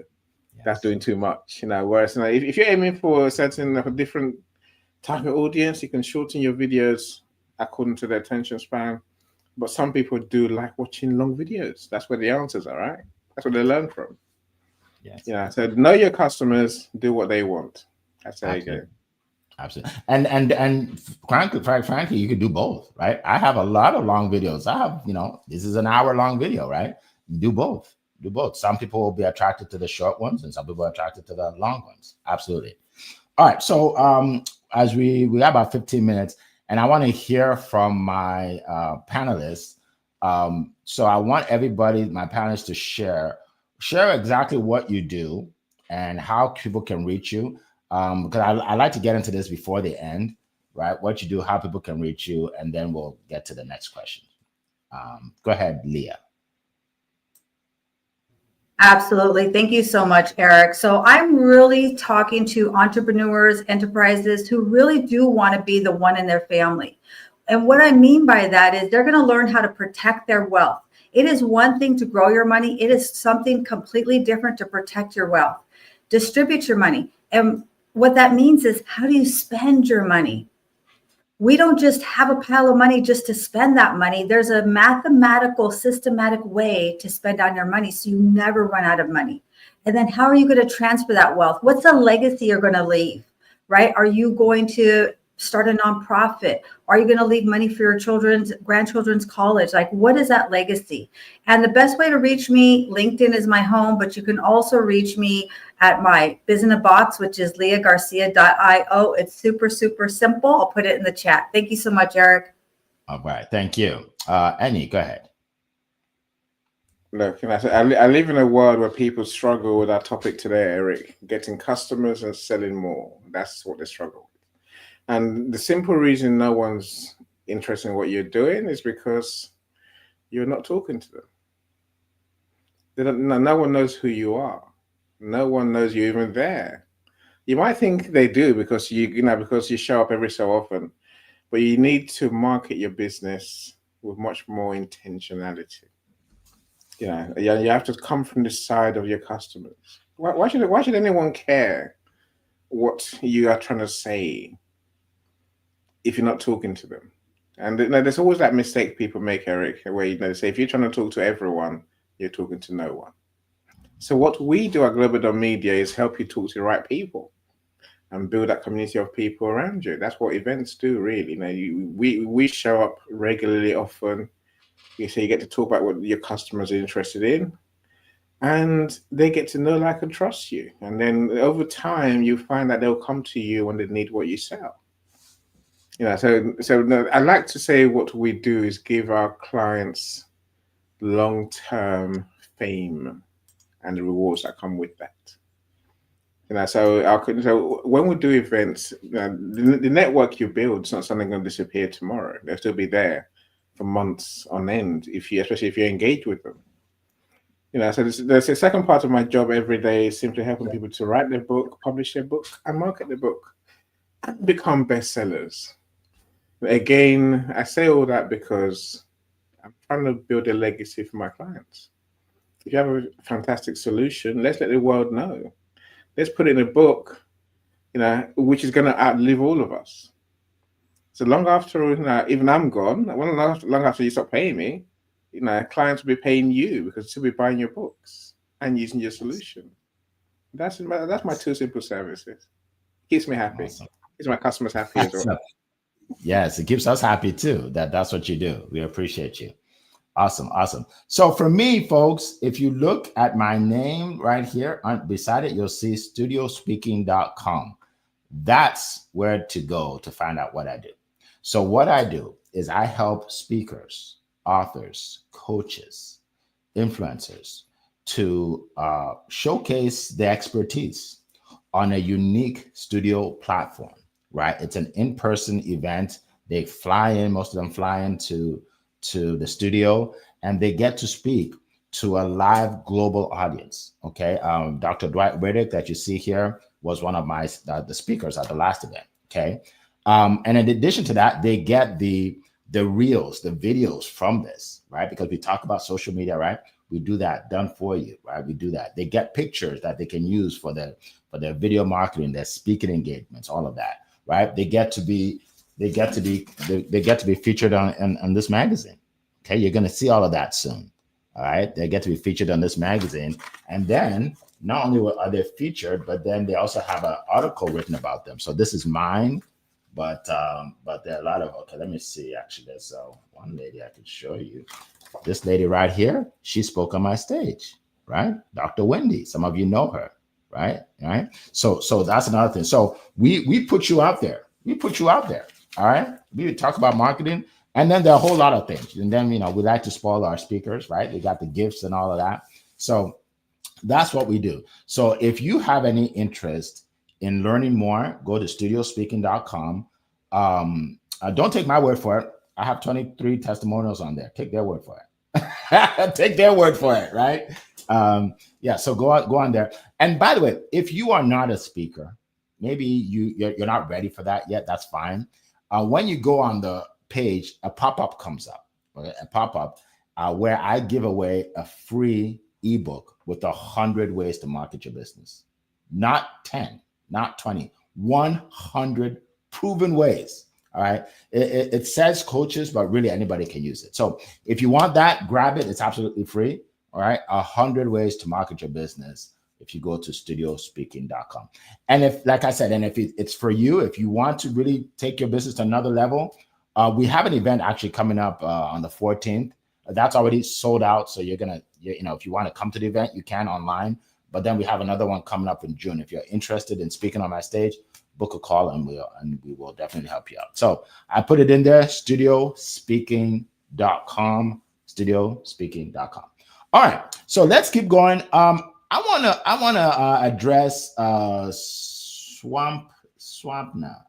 That's Yes. doing too much. Whereas if you're aiming for a certain different type of audience, you can shorten your videos according to their attention span. But some people do like watching long videos. That's where the answers are, right? That's what they learn from. Yes. So know your customers, do what they want. That's how you go. Absolutely. Absolutely. And frankly, you could do both, right? I have a lot of long videos. I have, this is an hour long video, right? Do both. Do both. Some people will be attracted to the short ones, and some people are attracted to the long ones. Absolutely. All right. So as we have about 15 minutes, and I want to hear from my panelists. So I want everybody, my panelists, to share exactly what you do and how people can reach you. Because I like to get into this before the end, right? What you do, how people can reach you, and then we'll get to the next question. Go ahead, Leah. Absolutely. Thank you so much, Eric. So I'm really talking to entrepreneurs, enterprises who really do want to be the one in their family. And what I mean by that is they're going to learn how to protect their wealth. It is one thing to grow your money. It is something completely different to protect your wealth. Distribute your money. And what that means is how do you spend your money? We don't just have a pile of money just to spend that money. There's a mathematical, systematic way to spend on your money so you never run out of money. And then how are you going to transfer that wealth? What's the legacy you're going to leave, right? Are you going to start a nonprofit? Are you going to leave money for your children's, grandchildren's college? Like, what is that legacy? And the best way to reach me, LinkedIn is my home, but you can also reach me at my business box, which is leahgarcia.io. It's super, super simple. I'll put it in the chat. Thank you so much, Eric. All right. Thank you. Annie, go ahead. Look, I live in a world where people struggle with our topic today, Eric, getting customers and selling more. That's what they struggle with. And the simple reason no one's interested in what you're doing is because you're not talking to them. No one knows who you are. No one knows you're even there. You might think they do because because you show up every so often, but you need to market your business with much more intentionality. You have to come from the side of your customers. Why should anyone care what you are trying to say if you're not talking to them? And there's always that mistake people make, Eric, where they say if you're trying to talk to everyone, you're talking to no one. So what we do at Global.Media is help you talk to the right people and build that community of people around you. That's what events do, really. We show up regularly, often. You get to talk about what your customers are interested in, and they get to know, like, and trust you. And then over time, you find that they'll come to you when they need what you sell. So no, I like to say what we do is give our clients long-term fame and the rewards that come with that. So when we do events, the network you build is not something going to disappear tomorrow. They'll still be there for months on end, especially if you engage with them. So there's a second part of my job every day is simply helping people to write their book, publish their book, and market their book, and become bestsellers. Again, I say all that because I'm trying to build a legacy for my clients. If you have a fantastic solution, let's let the world know. Let's put it in a book, which is going to outlive all of us. So long after, even I'm gone, long after you stop paying me, clients will be paying you because they'll be buying your books and using your solution. That's my two simple services. Keeps me happy. Awesome. Keeps my customers happy as well. Yes, it keeps us happy too. That's what you do. We appreciate you. Awesome, awesome. So for me, folks, if you look at my name right here beside it, you'll see studiospeaking.com. That's where to go to find out what I do. So what I do is I help speakers, authors, coaches, influencers to showcase their expertise on a unique studio platform, right? It's an in-person event. They fly in, most of them fly into the studio, and they get to speak to a live global audience. Okay, Dr. Dwight Riddick that you see here was one of my the speakers at the last event. Okay, and in addition to that, they get the reels, the videos from this, right? Because we talk about social media, right? We do that done for you, right? We do that. They get pictures that they can use for their video marketing, their speaking engagements, all of that, right? They get to be featured on this magazine. Okay, you're going to see all of that soon. All right, they get to be featured on this magazine, and then not only are they featured, but then they also have an article written about them. So this is mine, but there are a lot of. Okay, let me see. Actually, there's one lady I could show you. This lady right here, she spoke on my stage, right? Dr. Wendy. Some of you know her, right? Right. So that's another thing. So we put you out there. We put you out there. All right. We talk about marketing, and then there are a whole lot of things. And then we like to spoil our speakers, right? They got the gifts and all of that. So that's what we do. So if you have any interest in learning more, go to studiospeaking.com. Don't take my word for it. I have 23 testimonials on there. Take their word for it. Take their word for it, right? Yeah. So go on there. And by the way, if you are not a speaker, maybe you're not ready for that yet. That's fine. When you go on the page, a pop-up comes up. Okay? A pop-up where I give away a free ebook with 100 ways to market your business. Not 10, not 20, 100 proven ways. All right. It says coaches, but really anybody can use it. So if you want that, grab it. It's absolutely free. All right. 100 ways to market your business if you go to studiospeaking.com. And if, like I said, and if it's for you, if you want to really take your business to another level, we have an event actually coming up on the 14th. That's already sold out. So you're going to, if you want to come to the event, you can online. But then we have another one coming up in June. If you're interested in speaking on my stage, book a call and we will definitely help you out. So I put it in there, studiospeaking.com, studiospeaking.com. All right. So let's keep going. I wanna address Swampna.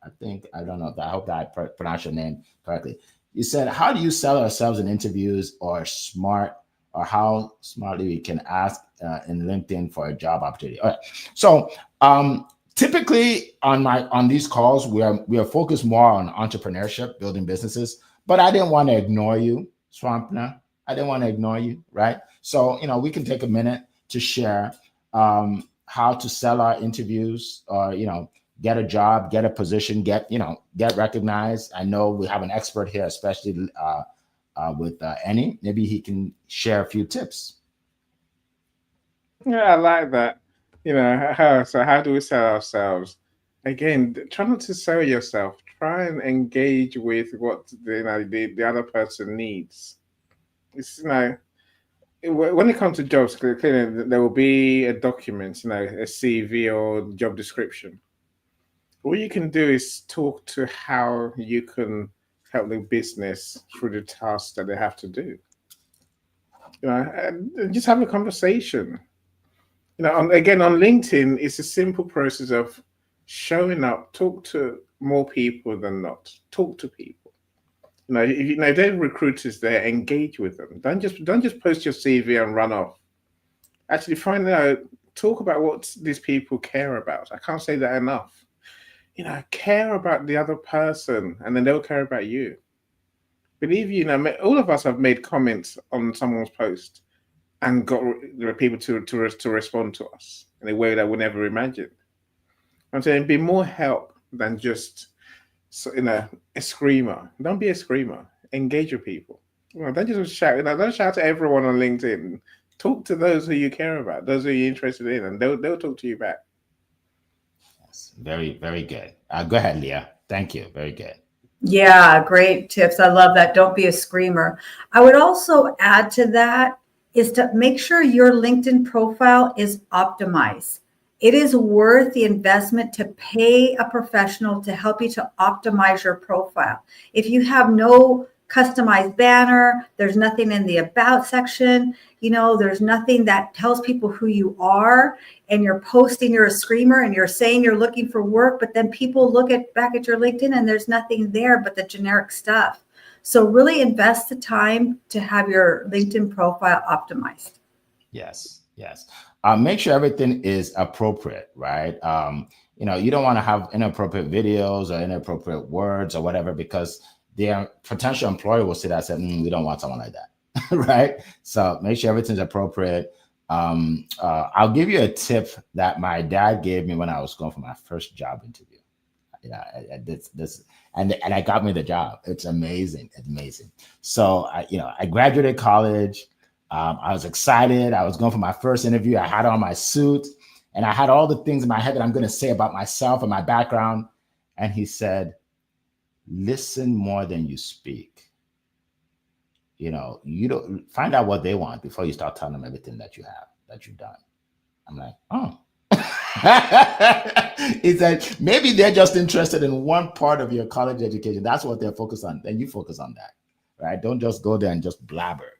I don't know. I hope that I pronounced your name correctly. You said, how do you sell ourselves in interviews or smart or how smartly we can ask in LinkedIn for a job opportunity. All right. So typically on these calls, we are focused more on entrepreneurship, building businesses. But I didn't want to ignore you, Swampna. I didn't want to ignore you, right? So we can take a minute to share how to sell our interviews, or get a job, get a position, get recognized. I know we have an expert here, especially with Annie. Maybe he can share a few tips. Yeah, I like that. How do we sell ourselves? Again, try not to sell yourself. Try and engage with what the other person needs. It's when it comes to jobs, clearly there will be a document, a CV or job description. All you can do is talk to how you can help the business through the tasks that they have to do. And just have a conversation. Again, on LinkedIn, it's a simple process of showing up, talk to more people than not. Talk to people. If they're recruiters there, engage with them. Don't just post your CV and run off. Actually find out, talk about what these people care about. I can't say that enough. Care about the other person, and then they'll care about you. Believe all of us have made comments on someone's post and got people to respond to us in a way that we never imagined. I'm saying be more help than just a screamer. Don't be a screamer. Engage with people. Don't just shout. Don't shout to everyone on LinkedIn. Talk to those who you care about, those who you're interested in, and they'll talk to you back. Yes, very, very good. Go ahead, Leah. Thank you. Very good. Yeah, great tips. I love that. Don't be a screamer. I would also add to that is to make sure your LinkedIn profile is optimized. It is worth the investment to pay a professional to help you to optimize your profile. If you have no customized banner, there's nothing in the about section, there's nothing that tells people who you are, and you're posting, you're a screamer and you're saying you're looking for work, but then people look back at your LinkedIn and there's nothing there but the generic stuff. So really invest the time to have your LinkedIn profile optimized. Yes. Make sure everything is appropriate, right? You don't want to have inappropriate videos or inappropriate words or whatever, because their potential employer will see that and say, we don't want someone like that. Right? So make sure everything's appropriate. I'll give you a tip that my dad gave me when I was going for my first job interview. And I got me the job. It's amazing. It's amazing. So I graduated college. I was excited. I was going for my first interview. I had on my suit and I had all the things in my head that I'm going to say about myself and my background. And he said, listen more than you speak. You don't find out what they want before you start telling them everything that you've done. I'm like, oh. He said, maybe they're just interested in one part of your college education. That's what they're focused on. Then you focus on that, right? Don't just go there and just blabber,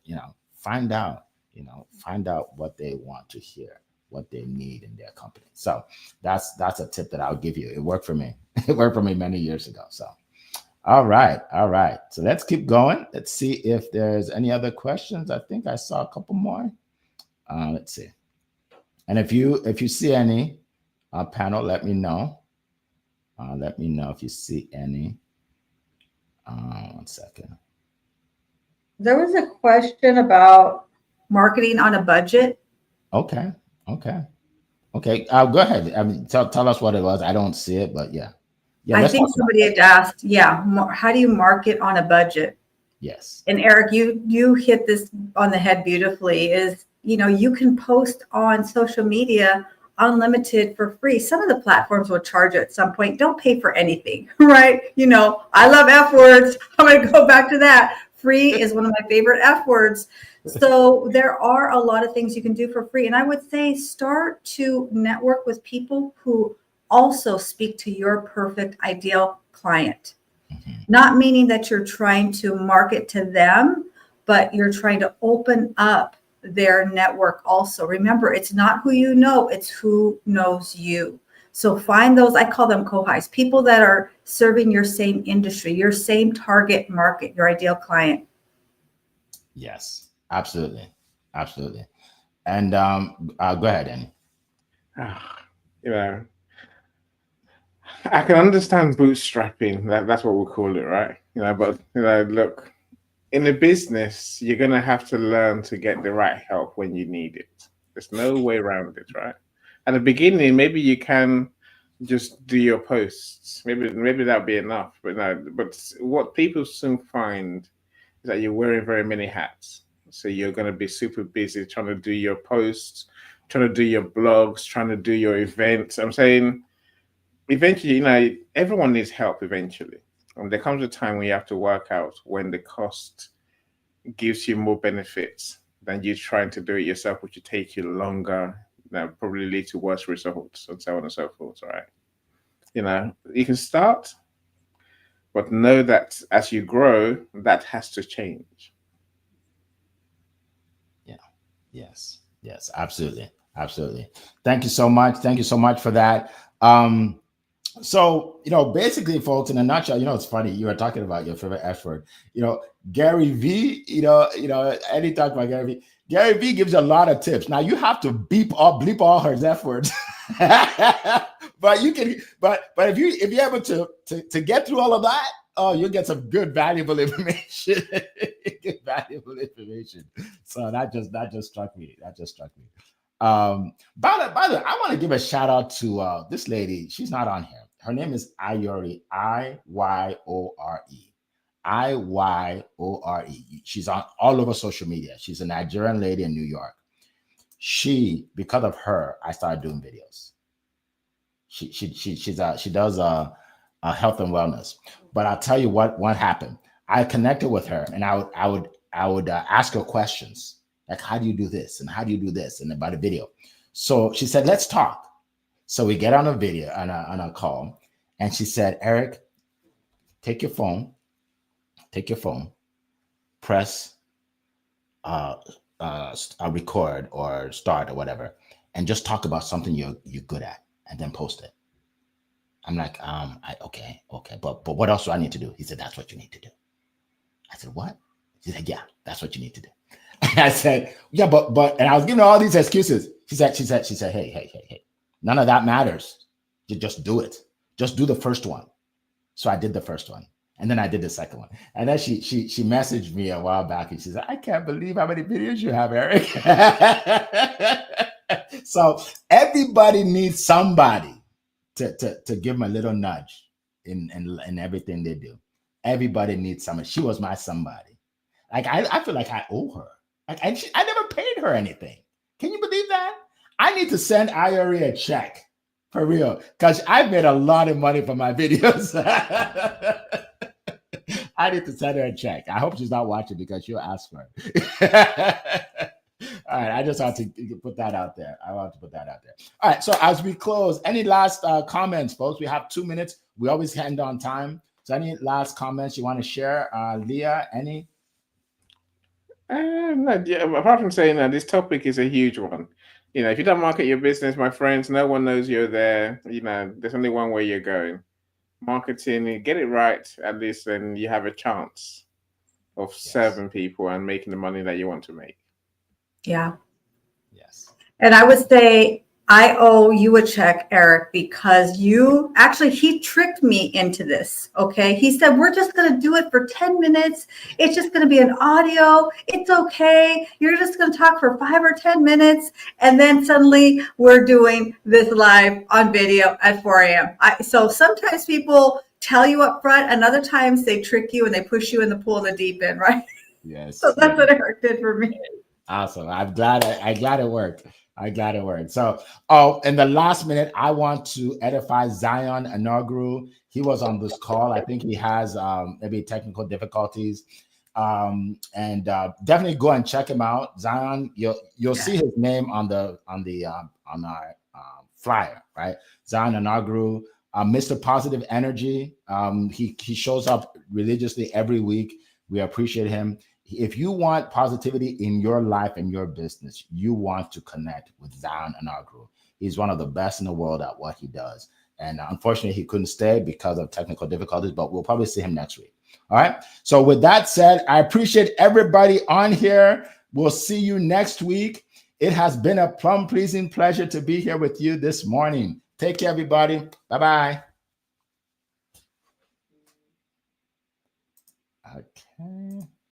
find out what they want to hear, what they need in their company. So that's a tip that I'll give you. It worked for me. It worked for me many years ago. So, all right. So let's keep going. Let's see if there's any other questions. I think I saw a couple more. Let's see. And if you see any panel, let me know. Let me know if you see any. 1 second. There was a question about marketing on a budget. Okay. Go ahead. I mean, tell us what it was. I don't see it, but yeah. I think somebody had asked, how do you market on a budget? Yes. And Eric, you hit this on the head beautifully. Is you can post on social media unlimited for free. Some of the platforms will charge you at some point. Don't pay for anything, right? I love F words. I'm going to go back to that. Free is one of my favorite F words. So there are a lot of things you can do for free. And I would say start to network with people who also speak to your perfect ideal client. Not meaning that you're trying to market to them, but you're trying to open up their network also. Remember, it's not who you know, it's who knows you. So find those, I call them co-highs, people that are serving your same industry, your same target market, your ideal client. Yes, absolutely. Absolutely. And go ahead, Annie. Ah, you know, I can understand bootstrapping. That's what we call it, right? But look, in a business, you're gonna have to learn to get the right help when you need it. There's no way around it, right? At the beginning, maybe you can just do your posts. Maybe that'll be enough. But no, but what people soon find is that you're wearing very many hats. So you're gonna be super busy trying to do your posts, trying to do your blogs, trying to do your events. I'm saying eventually, everyone needs help eventually. And there comes a time when you have to work out when the cost gives you more benefits than you trying to do it yourself, which would take you longer, probably lead to worse results, and so on and so forth. Right? You can start, but know that as you grow, that has to change. Yeah. Yes. Yes. Absolutely. Absolutely. Thank you so much. Thank you so much for that. So, basically, folks, in a nutshell, it's funny. You were talking about your favorite F word. Gary V, Eddie talked about Gary V. Gary V gives you a lot of tips. Now you have to bleep all her F words. But you can, but if you're able to get through all of that, oh, you'll get some good valuable information. Good valuable information. So that just struck me. That just struck me. By the way, I want to give a shout out to this lady. She's not on here. Her name is Iyore, Iyore. Iyore. She's on all over social media. She's a Nigerian lady in New York. Because of her, I started doing videos. She does health and wellness. But I'll tell you what happened. I connected with her, and I would ask her questions like, how do you do this and how do you do this, and about a video. So she said, let's talk. So we get on a video on a call, and she said, Eric, take your phone, press record or start or whatever, and just talk about something you're good at, and then post it. I'm like, okay, but what else do I need to do? He said, that's what you need to do. I said, what? He said, yeah, that's what you need to do. And I said, yeah, but, and I was giving her all these excuses. She said, hey, none of that matters. You just do it. Just do the first one. So I did the first one. And then I did the second one. And then she messaged me a while back, and she said, I can't believe how many videos you have, Eric. So everybody needs somebody to give them a little nudge in everything they do. Everybody needs somebody. She was my somebody. Like I feel like I owe her. Like I never paid her anything. Can you believe that? I need to send Iyore a check for real, because I've made a lot of money from my videos. I need to send her a check. I hope she's not watching, because she'll ask for it. All right, I just want to put that out there. All right, so as we close, any last comments, folks? We have 2 minutes. We always end on time. So any last comments you want to share? Leah, any? No, yeah, apart from saying that this topic is a huge one. If you don't market your business, my friends, no one knows you're there. There's only one way you're going. Marketing, get it right, at least then you have a chance of serving people and making the money that you want to make. Yeah. Yes. And I would say I owe you a check, Eric, because he tricked me into this. Okay. He said, we're just going to do it for 10 minutes. It's just going to be an audio. It's okay. You're just going to talk for 5 or 10 minutes. And then suddenly we're doing this live on video at 4 a.m. So sometimes people tell you up front, and other times they trick you and they push you in the pool of the deep end, right? Yes. So that's what Eric did for me. Awesome. I'm glad it worked. So, in the last minute, I want to edify Zion Anogru. He was on this call. I think he has maybe technical difficulties. And definitely go and check him out. Zion, you'll see his name on our flyer, right? Zion Anogru, Mr. Positive Energy. He shows up religiously every week. We appreciate him. If you want positivity in your life and your business, you want to connect with Zion Anogru. He's one of the best in the world at what he does. And unfortunately, he couldn't stay because of technical difficulties, but we'll probably see him next week. All right. So with that said, I appreciate everybody on here. We'll see you next week. It has been a plum-pleasing pleasure to be here with you this morning. Take care, everybody. Bye-bye. Okay.